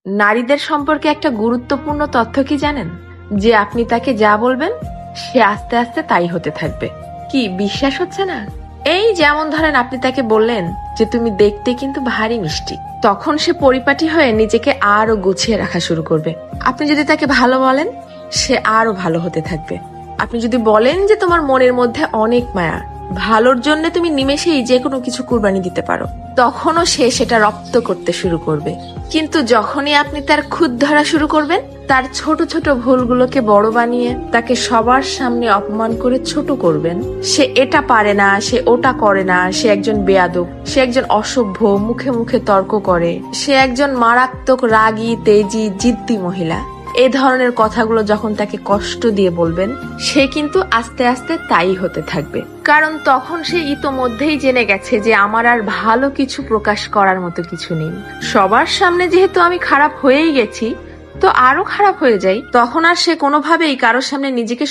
নারীদের সম্পর্কে একটা গুরুত্বপূর্ণ তথ্য কি জানেন? যে আপনি তাকে যা বলবেন সে আস্তে আস্তে তাই হতে থাকবে। কি বিশ্বাস হচ্ছে না? এই যেমন ধরেন আপনি তাকে বললেন যে তুমি দেখতে কিন্তু ভারী মিষ্টি, তখন সে পরিপাটি হয়ে নিজেকে আরো গুছিয়ে রাখা শুরু করবে। আপনি যদি তাকে ভালো বলেন সে আরো ভালো হতে থাকবে। আপনি যদি বলেন যে তোমার মনের মধ্যে অনেক মায়া, ভালোর জন্য তুমি নিমেষেই যে কোনো কিছু কুরবানি দিতে পারো, তখনও সে সেটা রপ্ত করতে শুরু করবে। কিন্তু যখনই আপনি তার খুঁত ধরা শুরু করবেন, তার ছোট ছোট ভুলগুলোকে বড় বানিয়ে তাকে সবার সামনে অপমান করে ছোট করবেন, সে এটা পারে না, সে ওটা করে না, সে একজন বেয়াদব, সে একজন অসভ্য, মুখে মুখে তর্ক করে, সে একজন মারাত্মক রাগী, তেজি, জিদ্দি মহিলা, এই ধরনের কথাগুলো যখন তাকে কষ্ট দিয়ে বলবেন, সে কিন্তু আস্তে আস্তে তাই হতে থাকবে। কারণ তখন সে ইতোমধ্যেই জেনে গেছে যে আমার আর ভালো কিছু প্রকাশ করার মতো কিছু নেই। সবার সামনে যেহেতু আমি খারাপ হয়েই গেছি, তো আরো খারাপ হয়ে যাই, তখন আর সে কোনোভাবেই কারোর সামনে নিজেকে